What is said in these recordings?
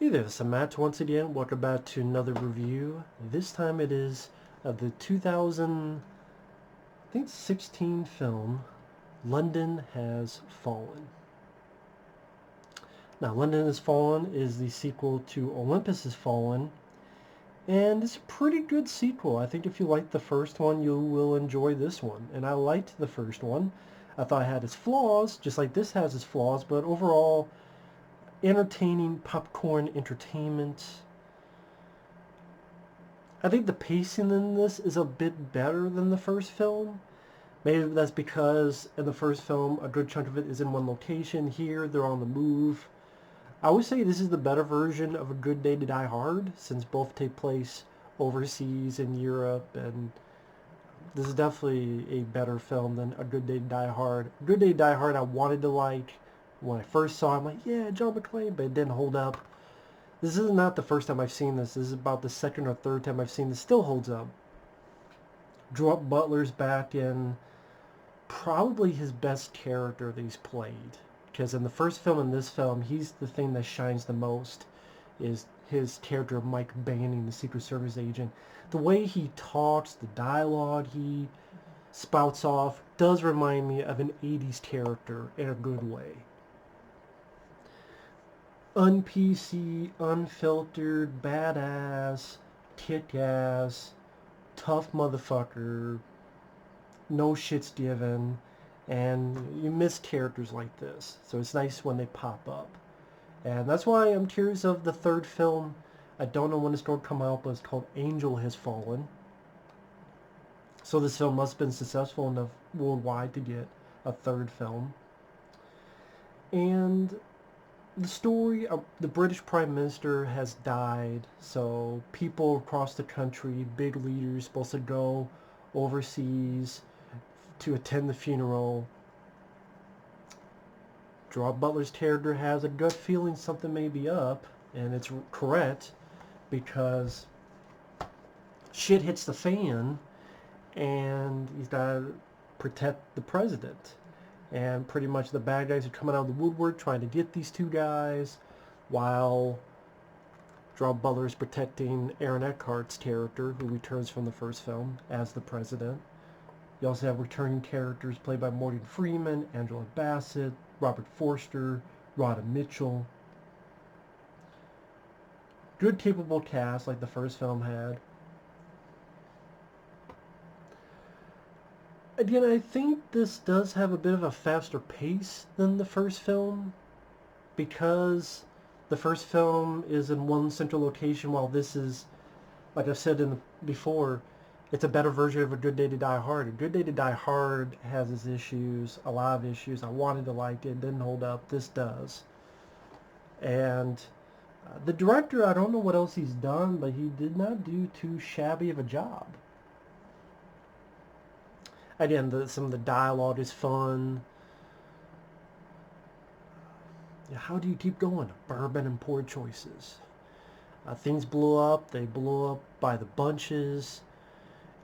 Hey there, this is Matt once again. Welcome back to another review. This time it is of the 2016 film London Has Fallen. Now, London Has Fallen is the sequel to Olympus Has Fallen, and it's a pretty good sequel. I think if you liked the first one, you will enjoy this one. And I liked the first one. I thought it had its flaws, just like this has its flaws, but overall, entertaining popcorn entertainment. I think the pacing in this is a bit better than the first film. Maybe that's because in the first film a good chunk of it is in one location. Here they're on the move. I would say this is the better version of A Good Day to Die Hard, since both take place overseas in Europe, and this is definitely a better film than A Good Day to Die Hard. A Good Day to Die Hard I wanted to like. When I first saw it, I'm like, yeah, John McClane, but it didn't hold up. This is not the first time I've seen this. This is about the second or third time I've seen this. Still holds up. Gerard Butler's back in probably his best character that he's played. Because in the first film and this film, he's the thing that shines the most, is his character of Mike Banning, the Secret Service agent. The way he talks, the dialogue he spouts off, does remind me of an 80s character in a good way. Un-PC, unfiltered, badass, kick-ass, tough motherfucker, no shits given, and you miss characters like this. So it's nice when they pop up. And that's why I'm curious of the third film. I don't know when it's going to come out, but it's called Angel Has Fallen. So this film must have been successful enough worldwide to get a third film. And the story of the British Prime Minister has died, so people across the country, big leaders, supposed to go overseas to attend the funeral. Gerard Butler's character has a gut feeling something may be up, and it's correct, because shit hits the fan, and he's got to protect the president. And pretty much the bad guys are coming out of the woodwork trying to get these two guys, while Gerard Butler is protecting Aaron Eckhart's character, who returns from the first film as the president. You also have returning characters played by Morgan Freeman, Angela Bassett, Robert Forster, Radha Mitchell. Good, capable cast like the first film had. Again, I think this does have a bit of a faster pace than the first film, because the first film is in one central location, while this is, like I said before, it's a better version of A Good Day to Die Hard. A Good Day to Die Hard has its issues, a lot of issues. I wanted to like it, didn't hold up. This does. And the director, I don't know what else he's done, but he did not do too shabby of a job. Again, some of the dialogue is fun. How do you keep going? Bourbon and poor choices. Things blew up. They blew up by the bunches.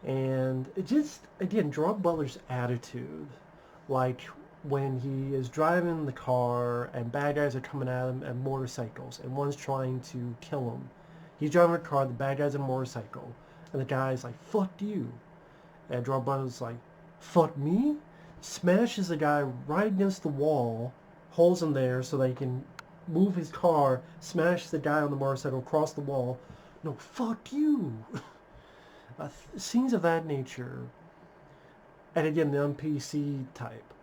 And it just, again, Gerard Butler's attitude. Like when he is driving the car and bad guys are coming at him at motorcycles and one's trying to kill him. He's driving a car, the bad guy's on a motorcycle. And the guy's like, fuck you. And Gerard Butler's like, fuck me? Smashes the guy right against the wall, holds him there so they can move his car, smashes the guy on the motorcycle across the wall. No, fuck you. Scenes of that nature. And again, the NPC type,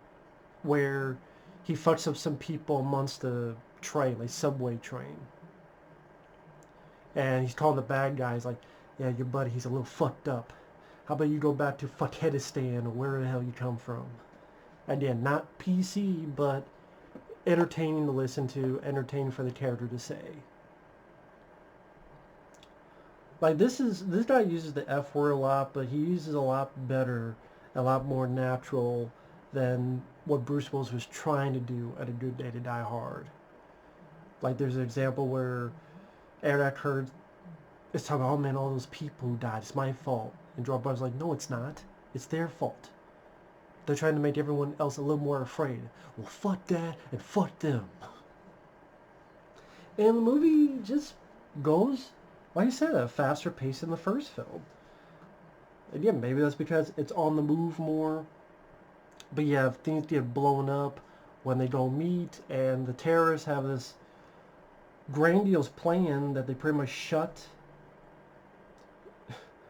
where he fucks up some people amongst the train, like subway train. And he's calling the bad guys like, yeah, your buddy, he's a little fucked up. How about you go back to Fuckheadistan or where the hell you come from? Again, not PC, but entertaining to listen to, entertaining for the character to say. Like this guy uses the F word a lot, but he uses a lot better, a lot more natural than what Bruce Willis was trying to do at A Good Day to Die Hard. Like there's an example where Aaron Eckhart is talking about, oh man, all those people who died, it's my fault. And Gerard Butler's like, no, it's not. It's their fault. They're trying to make everyone else a little more afraid. Well, fuck that and fuck them. And the movie just goes, like I said, at a faster pace than the first film. Again, maybe that's because it's on the move more. But yeah, things get blown up when they go meet, and the terrorists have this grandiose plan that they pretty much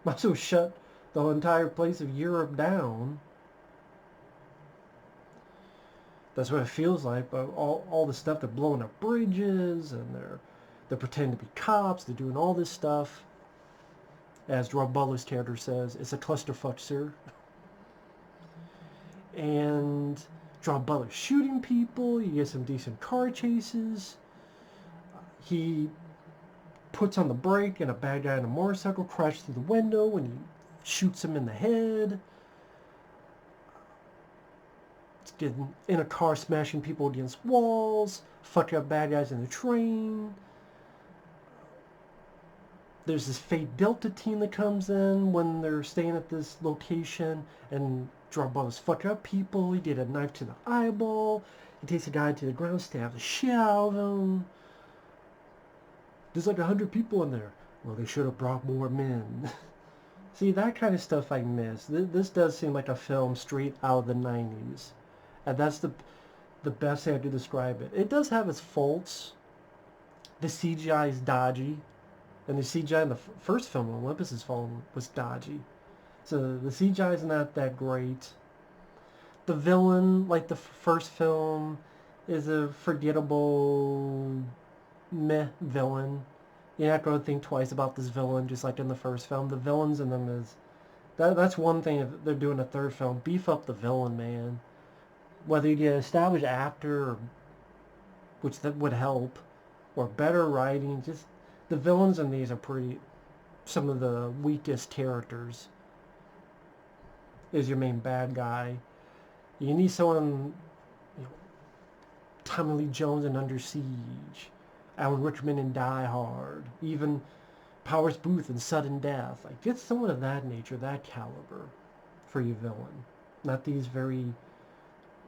might as well shut the entire place of Europe down. That's what it feels like. But all the stuff, they're blowing up bridges, and they're pretending to be cops. They're doing all this stuff. As Gerard Butler's character says, it's a clusterfuck, sir. And Gerard Butler shooting people. You get some decent car chases. He puts on the brake, and a bad guy on a motorcycle crashes through the window, and he shoots him in the head. It's getting in a car, smashing people against walls, fucking up bad guys in the train. There's this fake Delta team that comes in when they're staying at this location, and Gerard Butler's fucking up people. He did a knife to the eyeball. He takes a guy to the ground, stabs the shit out of him. There's like 100 people in there. Well, they should have brought more men. See, that kind of stuff I miss. This does seem like a film straight out of the 90s. And that's the best way to describe it. It does have its faults. The CGI is dodgy. And the CGI in the first film, Olympus's film, was dodgy. So the CGI is not that great. The villain, like the first film, is a forgettable meh villain. You're not going to think twice about this villain, just like in the first film. The villains in them is... That's one thing if they're doing a third film. Beef up the villain, man. Whether you get an established actor, which that would help, or better writing, just... The villains in these are some of the weakest characters. Is your main bad guy. You need someone... Tommy Lee Jones in Under Siege. Alan Rickman in Die Hard, even Powers Booth in Sudden Death. Like, get someone of that nature, that caliber, for your villain. Not these very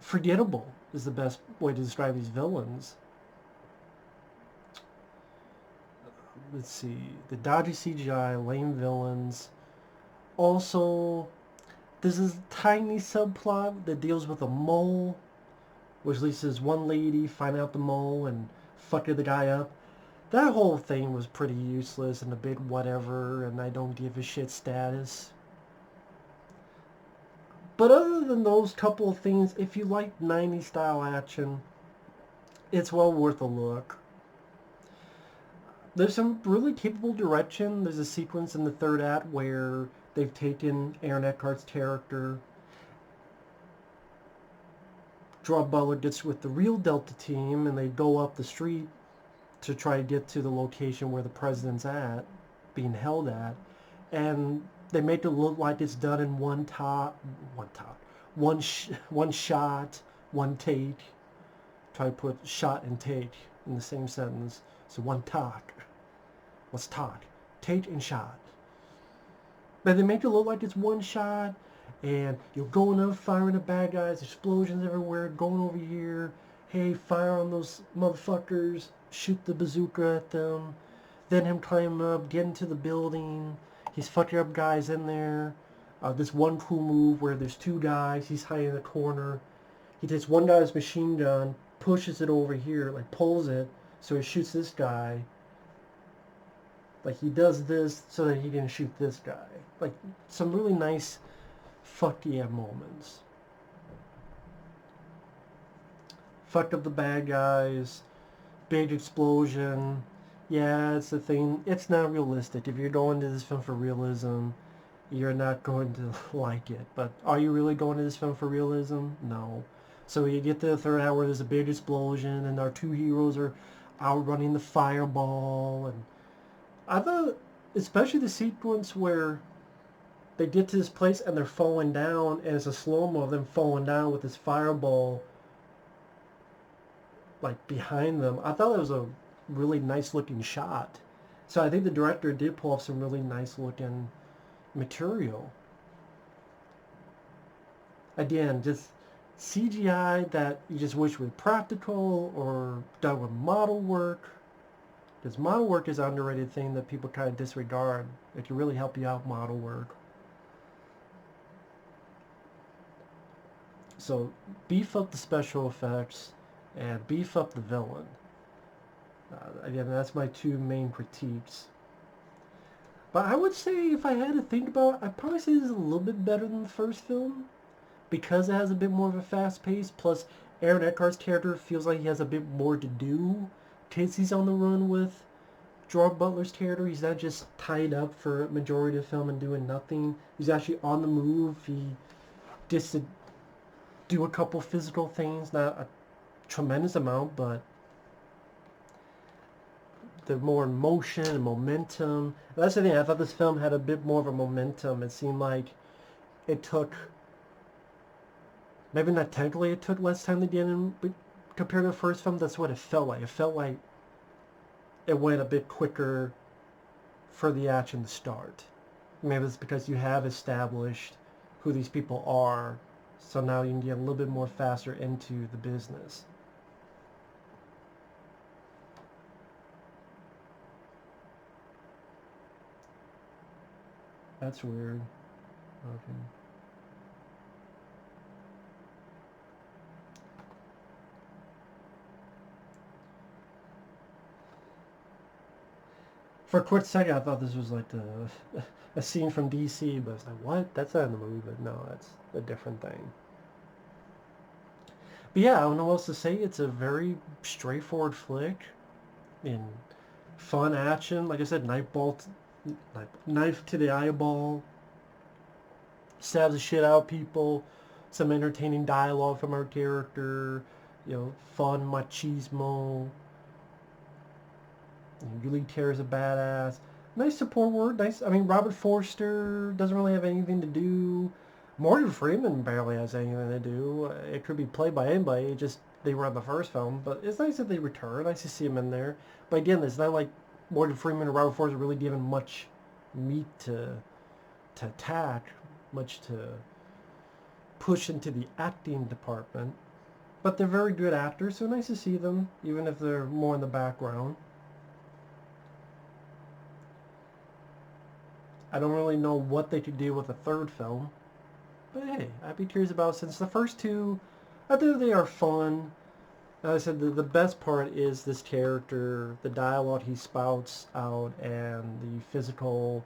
forgettable is the best way to describe these villains. Let's see, the dodgy CGI, lame villains. Also, there's this tiny subplot that deals with a mole, which leads to this one lady find out the mole and fucking the guy up. That whole thing was pretty useless and a bit whatever, and I don't give a shit status. But other than those couple of things, if you like 90s style action, it's well worth a look. There's some really capable direction. There's a sequence in the third act where they've taken Aaron Eckhart's character. Gerard Butler gets with the real Delta team, and they go up the street to try to get to the location where the president's being held at, and they make it look like it's done in one shot, one take. Try to put shot and take in the same sentence. So one talk. What's talk? Take and shot. But they make it look like it's one shot, and you're going up, firing at bad guys, explosions everywhere, going over here. Hey, fire on those motherfuckers, shoot the bazooka at them. Then him climbing up, getting to the building. He's fucking up guys in there. This one cool move where there's two guys, he's hiding in the corner. He takes one guy's machine gun, pushes it over here, like pulls it, so he shoots this guy. Like, he does this so that he can shoot this guy. Like, some really nice fuck yeah moments. Fucked up the bad guys. Big explosion. Yeah, it's the thing. It's not realistic. If you're going to this film for realism, you're not going to like it. But are you really going to this film for realism? No. So you get to the third hour, there's a big explosion, and our two heroes are outrunning the fireball, and I thought, especially the sequence where they get to this place and they're falling down, and it's a slow-mo of them falling down with this fireball, like, behind them. I thought it was a really nice-looking shot. So I think the director did pull off some really nice-looking material. Again, just CGI that you just wish was practical or done with model work. Because model work is an underrated thing that people kind of disregard. It can really help you out, model work. So beef up the special effects and beef up the villain. Again, that's my two main critiques. But I would say, if I had to think about it, I'd probably say this is a little bit better than the first film. Because it has a bit more of a fast pace, plus Aaron Eckhart's character feels like he has a bit more to do. Because he's on the run with Gerard Butler's character. He's not just tied up for a majority of the film and doing nothing. He's actually on the move. He just to do a couple physical things, not a tremendous amount, but the more motion and momentum. And that's the thing. I thought this film had a bit more of a momentum. It seemed like it took, maybe not technically it took less time than the end, but compared to the first film, that's what it felt like. It felt like it went a bit quicker for the action to start. Maybe it's because you have established who these people are, so now you can get a little bit more faster into the business. That's weird. Okay. For a quick second, I thought this was like a scene from DC, but it's like, what? That's not in the movie, but no, that's a different thing. But yeah, I don't know what else to say. It's a very straightforward flick in fun action. Like I said, knife to the eyeball, stabs the shit out of people, some entertaining dialogue from our character, fun machismo. Really tears a badass. Nice support word. Nice. I mean, Robert Forster doesn't really have anything to do. Morgan Freeman barely has anything to do. It could be played by anybody. Just they were in the first film, but it's nice that they return. Nice to see him in there. But again, it's not like Morgan Freeman or Robert Forster really given much meat to attack, much to push into the acting department. But they're very good actors, so nice to see them, even if they're more in the background. I don't really know what they could do with a third film. But hey, I'd be curious about it, since the first two, I think they are fun. As I said, the best part is this character, the dialogue he spouts out, and the physical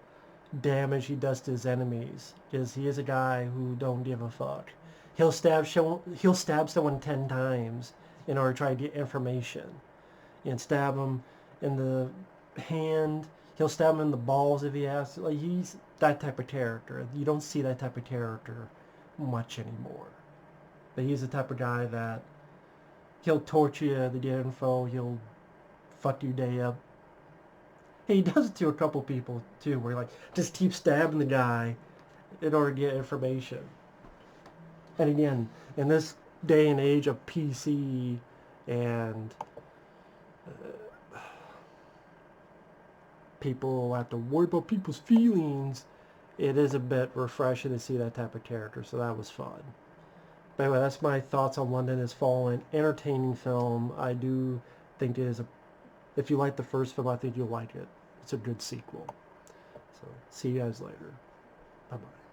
damage he does to his enemies. Because he is a guy who don't give a fuck. He'll stab someone 10 times in order to try to get information. And stab him in the hand. He'll stab him in the balls if he has to. Like, he's that type of character. You don't see that type of character much anymore. But he's the type of guy that he'll torture you to get info. He'll fuck your day up. He does it to a couple people too, where he just keeps stabbing the guy in order to get information. And again, in this day and age of PC and people have to worry about people's feelings, it is a bit refreshing to see that type of character, so that was fun. But anyway, that's my thoughts on London Has Fallen. Entertaining film. I do think it is if you like the first film, I think you'll like it. It's a good sequel. So, see you guys later. Bye-bye.